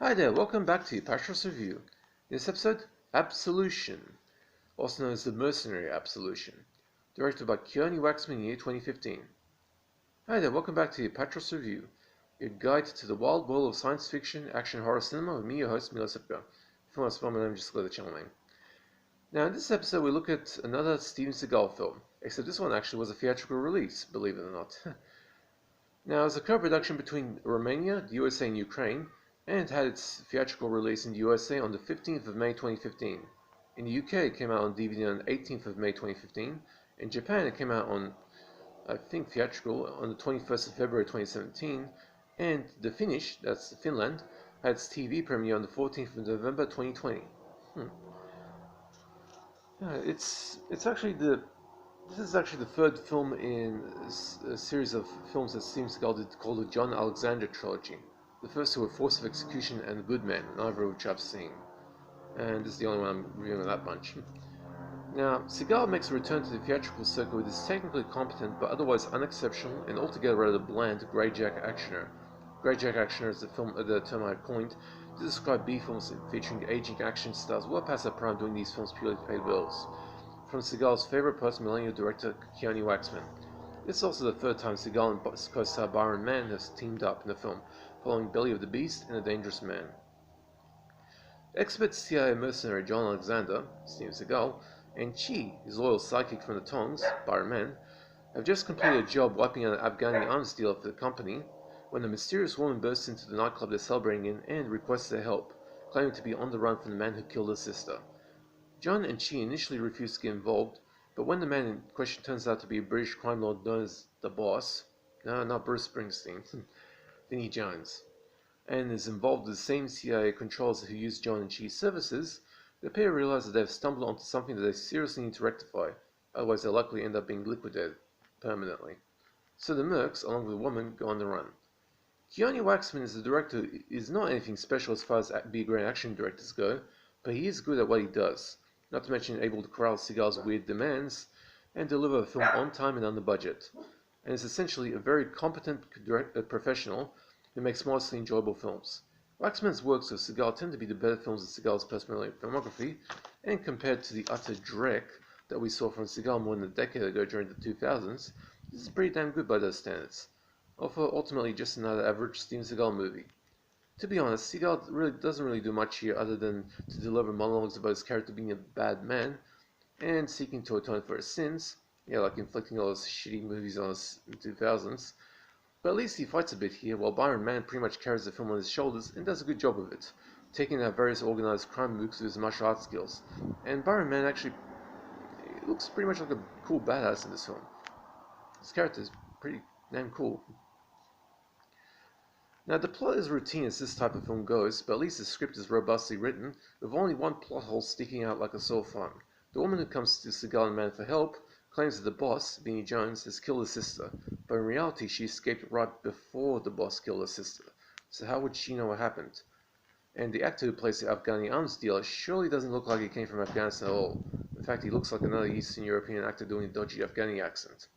Hi there, welcome back to Apatros Review. In this episode, Absolution, also known as the Mercenary Absolution, directed by Keoni Waxman in the year 2015. Hi there, welcome back to Apatros Review, your guide to the wild world of science fiction, action, horror cinema with me, your host, Milo Sipka. If you want to spell my name, just go to the channel name. Now, in this episode, we look at another Steven Seagal film, except this one actually was a theatrical release, believe it or not. Now, it's a co-production between Romania, the USA, and Ukraine, and had its theatrical release in the USA on the 15th of May 2015. In the UK, it came out on DVD on the 18th of May 2015. In Japan, it came out on, I think, theatrical on the 21st of February 2017. And the Finnish, that's Finland, had its TV premiere on the 14th of November 2020. This is actually the third film in a series of films that Steven Seagal did called the John Alexander trilogy. The first two were Force of Execution and The Good Man, neither of which I've seen. And this is the only one I'm reviewing of that bunch. Now, Seagal makes a return to the theatrical circuit with his technically competent but otherwise unexceptional and altogether rather bland Greyjack Actioner. Greyjack Actioner is the term I coined to describe B films featuring aging action stars well past their prime doing these films purely to pay bills. From Seagal's favorite post-millennial director Keoni Waxman. This is also the third time Seagal and co-star Byron Mann has teamed up in the film, following Belly of the Beast and A Dangerous Man. Expert CIA mercenary John Alexander, Steven Seagal, and Chi, his loyal sidekick from the Tongs, Byron Mann, have just completed a job wiping out an Afghani arms dealer for the company when a mysterious woman bursts into the nightclub they're celebrating in and requests their help, claiming to be on the run from the man who killed her sister. John and Chi initially refuse to get involved, but when the man in question turns out to be a British crime lord known as the Boss, no, not Bruce Springsteen, Vinnie Jones, and is involved with the same CIA controllers who use John and Chi's services, the pair realize that they've stumbled onto something that they seriously need to rectify, otherwise they'll likely end up being liquidated permanently. So the Mercs, along with the woman, go on the run. Keoni Waxman is the director who is not anything special as far as B-grade action directors go, but he is good at what he does, not to mention able to corral Seagal's weird demands and deliver a film on time and under budget, and is essentially a very competent professional who makes modestly enjoyable films. Waxman's works with Seagal tend to be the better films of Seagal's personal filmography, and compared to the utter dreck that we saw from Seagal more than a decade ago during the 2000s, this is pretty damn good by those standards, although ultimately just another average Steven Seagal movie. To be honest, Seagal doesn't really do much here other than to deliver monologues about his character being a bad man and seeking to atone for his sins, like inflicting all those shitty movies on us in the 2000s. But at least he fights a bit here, while Byron Mann pretty much carries the film on his shoulders and does a good job of it, taking out various organized crime mooks with his martial arts skills. And Byron Mann actually looks pretty much like a cool badass in this film. His character is pretty damn cool. Now, the plot is routine as this type of film goes, but at least the script is robustly written, with only one plot hole sticking out like a sore thumb. The woman who comes to Seagal and Mann for help claims that the boss, Vinnie Jones, has killed her sister, but in reality she escaped right before the boss killed her sister. So how would she know what happened? And the actor who plays the Afghani arms dealer surely doesn't look like he came from Afghanistan at all. In fact, he looks like another Eastern European actor doing a dodgy Afghani accent.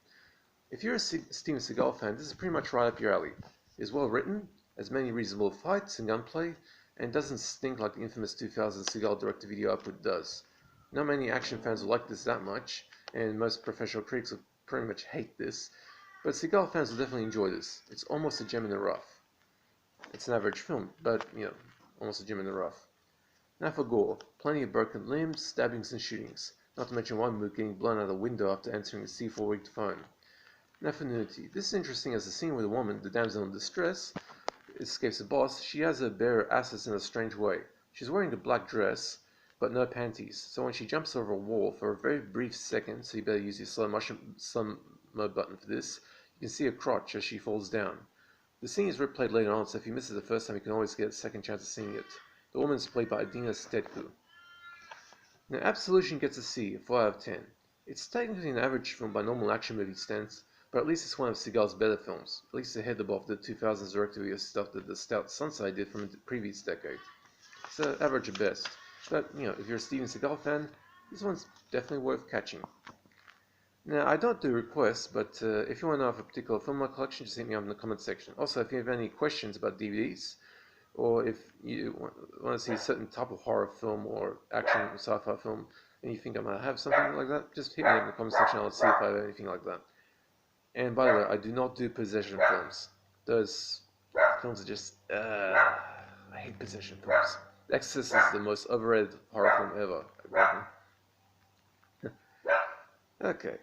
If you're a Steven Seagal fan, this is pretty much right up your alley. It is well written, has many reasonable fights and gunplay, and doesn't stink like the infamous 2000 Seagal direct-to-video output does. Not many action fans will like this that much, and most professional critics will pretty much hate this, but Seagal fans will definitely enjoy this. It's almost a gem in the rough. It's an average film, but, almost a gem in the rough. Now for gore, plenty of broken limbs, stabbings and shootings, not to mention one mook getting blown out the window after answering a C4 rigged phone. Now for nudity. This is interesting as the scene where the woman, the damsel in distress, escapes the boss. She has her bare assets in a strange way. She's wearing a black dress, but no panties, so when she jumps over a wall for a very brief second, so you better use your slow mode button for this, you can see her crotch as she falls down. The scene is replayed later on, so if you miss it the first time, you can always get a second chance of seeing it. The woman is played by Adina Stedku. Now, Absolution gets a C, a 4 out of 10. It's technically an average film by normal action movie standards, but at least it's one of Seagal's better films, at least ahead above the 2000s direct-to-video stuff that the Stout Sunside did from the previous decade. So average at best, but if you're a Steven Seagal fan, this one's definitely worth catching. Now, I don't do requests, but if you want to know of a particular film in my collection, just hit me up in the comment section. Also, if you have any questions about DVDs, or if you want to see a certain type of horror film or action or sci-fi film, and you think I might have something like that, just hit me in the comment section. I'll see if I have anything like that. And by the way, I do not do possession films. Those films are just, I hate possession films. Exorcist is the most overrated horror film ever, I reckon. Okay.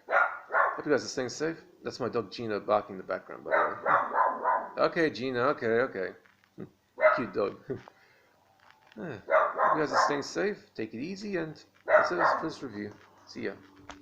Hope you guys are staying safe. That's my dog Gina barking in the background, by the way. Okay, Gina, okay. Cute dog. Hope you guys are staying safe. Take it easy, and that's it for this review. See ya.